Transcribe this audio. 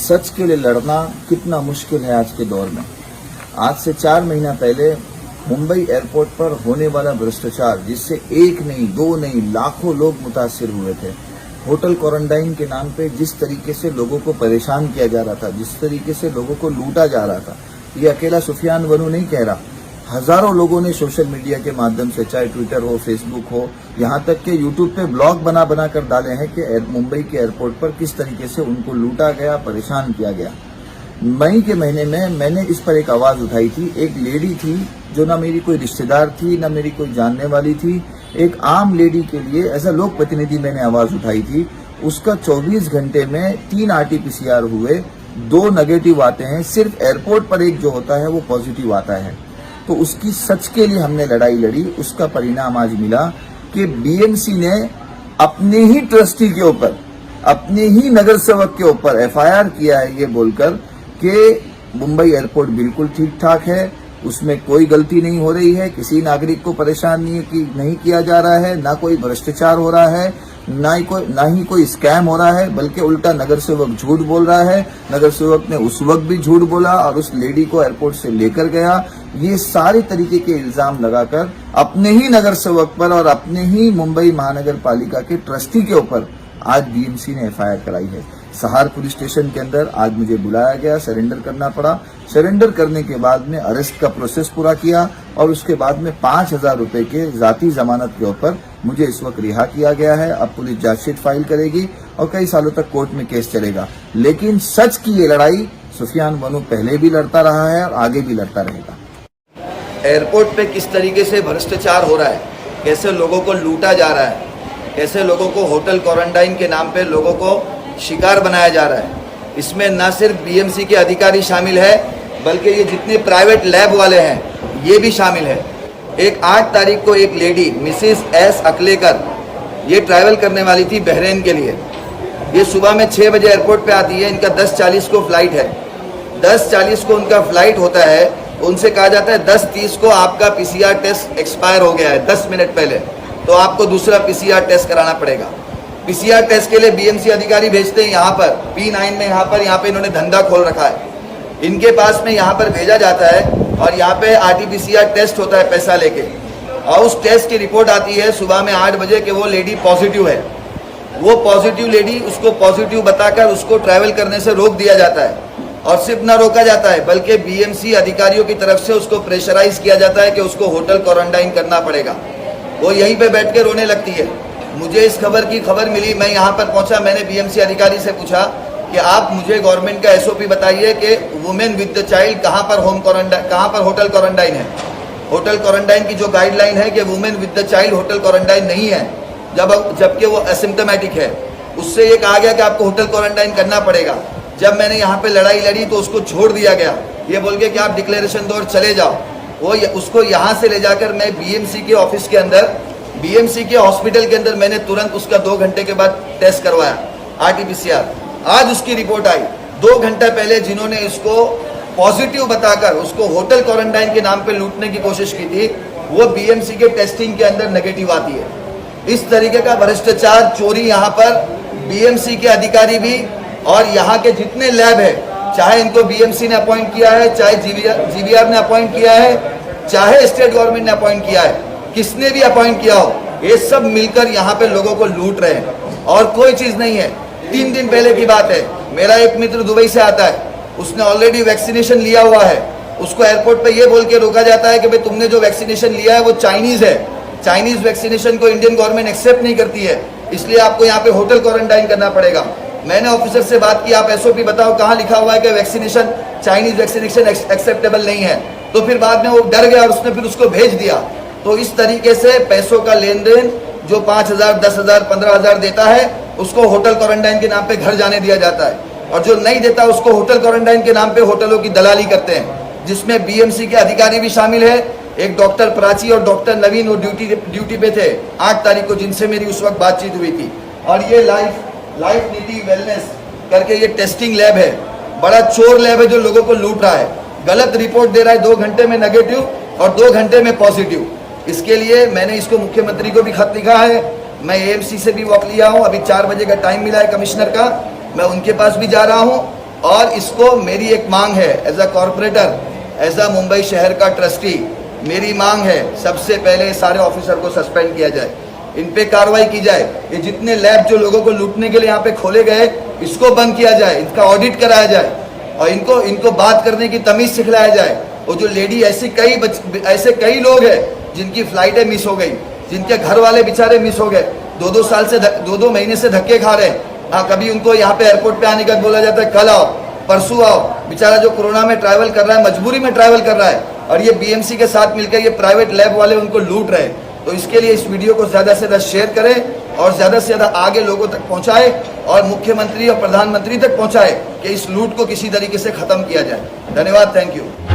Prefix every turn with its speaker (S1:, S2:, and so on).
S1: सच के लिए लड़ना कितना मुश्किल है आज के दौर में। आज से 4 महीना पहले मुंबई एयरपोर्ट पर होने वाला भ्रष्टाचार, जिससे एक नहीं, दो नहीं, लाखों लोग मुतासिर हुए थे। होटल क्वारंटाइन के नाम पे जिस तरीके से लोगों को परेशान किया जा रहा था, जिस तरीके से लोगों को लूटा जा रहा था, ये अकेला सुफियान बनू नहीं कह रहा। हजारों लोगों ने सोशल मीडिया के माध्यम से, चाहे ट्विटर हो, फेसबुक हो, यहाँ तक के यूट्यूब पे ब्लॉग बना बना कर डाले हैं कि मुंबई के एयरपोर्ट पर किस तरीके से उनको लूटा गया, परेशान किया गया। मई के महीने में मैंने इस पर एक आवाज उठाई थी। एक लेडी थी जो ना मेरी कोई रिश्तेदार थी, ना मेरी कोई जानने वाली थी। एक आम लेडी के लिए एज अ लोक प्रतिनिधि मैंने आवाज उठाई थी। उसका 24 घंटे में 3 RT-PCR हुए, 2 नेगेटिव आते हैं। सिर्फ एयरपोर्ट पर एक जो होता है वो पॉजिटिव आता है। तो उसकी सच के लिए हमने लड़ाई लड़ी। उसका परिणाम आज मिला कि BMC ने अपने ही ट्रस्टी के ऊपर, अपने ही नगर सेवक के ऊपर FIR किया है, ये बोलकर कि मुंबई एयरपोर्ट बिल्कुल ठीक ठाक है, उसमें कोई गलती नहीं हो रही है, किसी नागरिक को परेशान नहीं किया जा रहा है, ना कोई भ्रष्टाचार हो रहा है, ना ही कोई स्कैम हो रहा है, बल्कि उल्टा नगर सेवक झूठ बोल रहा है। नगर सेवक ने उस वक्त भी झूठ बोला और उस लेडी को एयरपोर्ट से लेकर गया। ये सारे तरीके के इल्जाम लगाकर अपने ही नगर सेवक पर और अपने ही मुंबई महानगर पालिका के ट्रस्टी के ऊपर आज BMC ने FIR कराई है। सहार पुलिस स्टेशन के अंदर आज मुझे बुलाया गया, सरेंडर करना पड़ा। सरेंडर करने के बाद में अरेस्ट का प्रोसेस पूरा किया और उसके बाद में 5,000 रुपए के जाती जमानत के ऊपर मुझे इस वक्त रिहा किया गया है। अब पुलिस चार्जशीट फाइल करेगी और कई सालों तक कोर्ट में केस चलेगा। लेकिन सच की ये लड़ाई सुफियान बनू पहले भी लड़ता रहा है और आगे भी लड़ता रहेगा।
S2: एयरपोर्ट पे किस तरीके से भ्रष्टाचार हो रहा है, कैसे लोगों को लूटा जा रहा है, कैसे लोगों को होटल क्वारंटाइन के नाम पे लोगों को शिकार बनाया जा रहा है, इसमें न सिर्फ BMC के अधिकारी शामिल है बल्कि ये जितने प्राइवेट लैब वाले हैं ये भी शामिल है। एक 8 तारीख को एक लेडी मिसेस S अकलेकर, ये ट्रैवल करने वाली थी बहरीन के लिए। ये सुबह में 6 बजे एयरपोर्ट पे आती है, इनका 10:40 को फ्लाइट है। 10:40 को उनका फ्लाइट होता है, उनसे कहा जाता है 10:30 को आपका PCR टेस्ट एक्सपायर हो गया है, 10 मिनट पहले, तो आपको दूसरा PCR टेस्ट कराना पड़ेगा। PCR टेस्ट के लिए BMC अधिकारी भेजते हैं यहाँ पर P9 में, यहाँ पे इन्होंने धंधा खोल रखा है। इनके पास में यहाँ पर भेजा जाता है और यहाँ पे RT-PCR टेस्ट होता है पैसा लेके, और उस टेस्ट की रिपोर्ट आती है सुबह में 8 बजे कि वो लेडी पॉजिटिव है। वो पॉजिटिव लेडी, उसको पॉजिटिव बताकर उसको ट्रैवल करने से रोक दिया जाता है। और सिर्फ ना रोका जाता है बल्कि BMC अधिकारियों की तरफ से उसको प्रेशराइज किया जाता है कि उसको होटल क्वारंटाइन करना पड़ेगा। वो यहीं पे बैठ के रोने लगती है। मुझे इस खबर मिली, मैं यहाँ पर पहुँचा, मैंने BMC अधिकारी से पूछा कि आप मुझे गवर्नमेंट का SOP बताइए कि वुमेन विद द चाइल्ड कहाँ पर होटल क्वारंटाइन है। होटल क्वारंटाइन की जो गाइडलाइन है कि women with the child hotel quarantine नहीं है, जबकि वो एसिम्टोमेटिक है। उससे ये कहा गया कि आपको होटल क्वारंटाइन करना पड़ेगा। जब मैंने यहाँ पे लड़ाई लड़ी तो उसको छोड़ दिया गया, ये बोल के कि आप डिक्लेरेशन दो और चले जाओ। उसको यहाँ से ले जाकर मैं BMC के ऑफिस के अंदर, BMC के हॉस्पिटल के अंदर मैंने तुरंत उसका 2 घंटे के बाद टेस्ट करवाया, RT-PCR। आज उसकी रिपोर्ट आई। 2 घंटे पहले जिन्होंने इसको पॉजिटिव बताकर उसको होटल क्वारंटाइन के नाम पे लूटने की कोशिश की थी, वो BMC के टेस्टिंग के अंदर नेगेटिव आती है। इस तरीके का भ्रष्टाचार, चोरी यहाँ पर BMC के अधिकारी भी और यहाँ के जितने लैब है, चाहे इनको BMC ने अपॉइंट किया है, चाहे GVR ने अपॉइंट किया है, चाहे स्टेट गवर्नमेंट ने अपॉइंट किया है, किसने भी अपॉइंट किया हो, ये सब मिलकर यहाँ पे लोगों को लूट रहे हैं और कोई चीज नहीं है। 3 दिन पहले की बात है, मेरा एक मित्र दुबई से आता है, उसने ऑलरेडी वैक्सीनेशन लिया हुआ है। उसको एयरपोर्ट पे ये बोल के रोका जाता है कि भाई तुमने जो वैक्सीनेशन लिया है वो चाइनीज है, चाइनीज वैक्सीनेशन को इंडियन गवर्नमेंट एक्सेप्ट नहीं करती है, इसलिए आपको यहाँ पे होटल क्वारंटाइन करना पड़ेगा। मैंने ऑफिसर से बात की, आप SOP बताओ कहाँ लिखा हुआ है कि वैक्सीनेशन, चाइनीज वैक्सीनेशन एक्सेप्टेबल नहीं है। तो फिर बाद में वो डर गया और उसने फिर उसको भेज दिया। तो इस तरीके से पैसों का लेन देन, जो 5,000, 10,000, 15,000 देता है, उसको होटल क्वारंटाइन के नाम पे घर जाने दिया जाता है, और जो नहीं देता उसको होटल क्वारंटाइन के नाम पे होटलों की दलाली करते हैं, जिसमें BMC के अधिकारी भी शामिल है। एक डॉक्टर प्राची और डॉक्टर नवीन वो ड्यूटी पे थे 8 तारीख को, जिनसे मेरी उस वक्त बातचीत हुई थी। और ये लाइफ नीति वेलनेस करके ये टेस्टिंग लैब है, बड़ा चोर लैब है जो लोगों को लूट रहा है, गलत रिपोर्ट दे रहा है, 2 घंटे में नेगेटिव और 2 घंटे में पॉजिटिव। इसके लिए मैंने इसको मुख्यमंत्री को भी खत लिखा है, मैं AMC से भी वॉक लिया हूँ, अभी 4 बजे का टाइम मिला है कमिश्नर का, मैं उनके पास भी जा रहा हूँ और इसको मेरी एक मांग है, as a corporator, as a Mumbai शहर का ट्रस्टी, मेरी मांग है सबसे पहले सारे ऑफिसर को सस्पेंड किया जाए, इन पे कार्रवाई की जाए। ये जितने लैब जो लोगों को लूटने के लिए यहाँ पे खोले गए, इसको बंद किया जाए, इनका ऑडिट कराया जाए और इनको बात करने की तमीज सिखलाया जाए। और जो लेडी ऐसे कई लोग हैं जिनकी फ्लाइटें मिस हो गई, जिनके घर वाले बेचारे मिस हो गए, 2-2 साल से 2-2 महीने से धक्के खा रहे हैं। हाँ, कभी उनको यहाँ पे एयरपोर्ट पे आने का बोला जाता है कल आओ, परसों आओ। बेचारा जो कोरोना में ट्रैवल कर रहा है, मजबूरी में ट्रैवल कर रहा है, और ये बीएमसी के साथ मिलकर ये प्राइवेट लैब वाले उनको लूट रहे हैं। तो इसके लिए इस वीडियो को ज़्यादा से ज़्यादा शेयर करें और ज़्यादा से ज़्यादा आगे लोगों तक पहुँचाए और मुख्यमंत्री और प्रधानमंत्री तक पहुँचाए कि इस लूट को किसी तरीके से ख़त्म किया जाए। धन्यवाद, थैंक यू।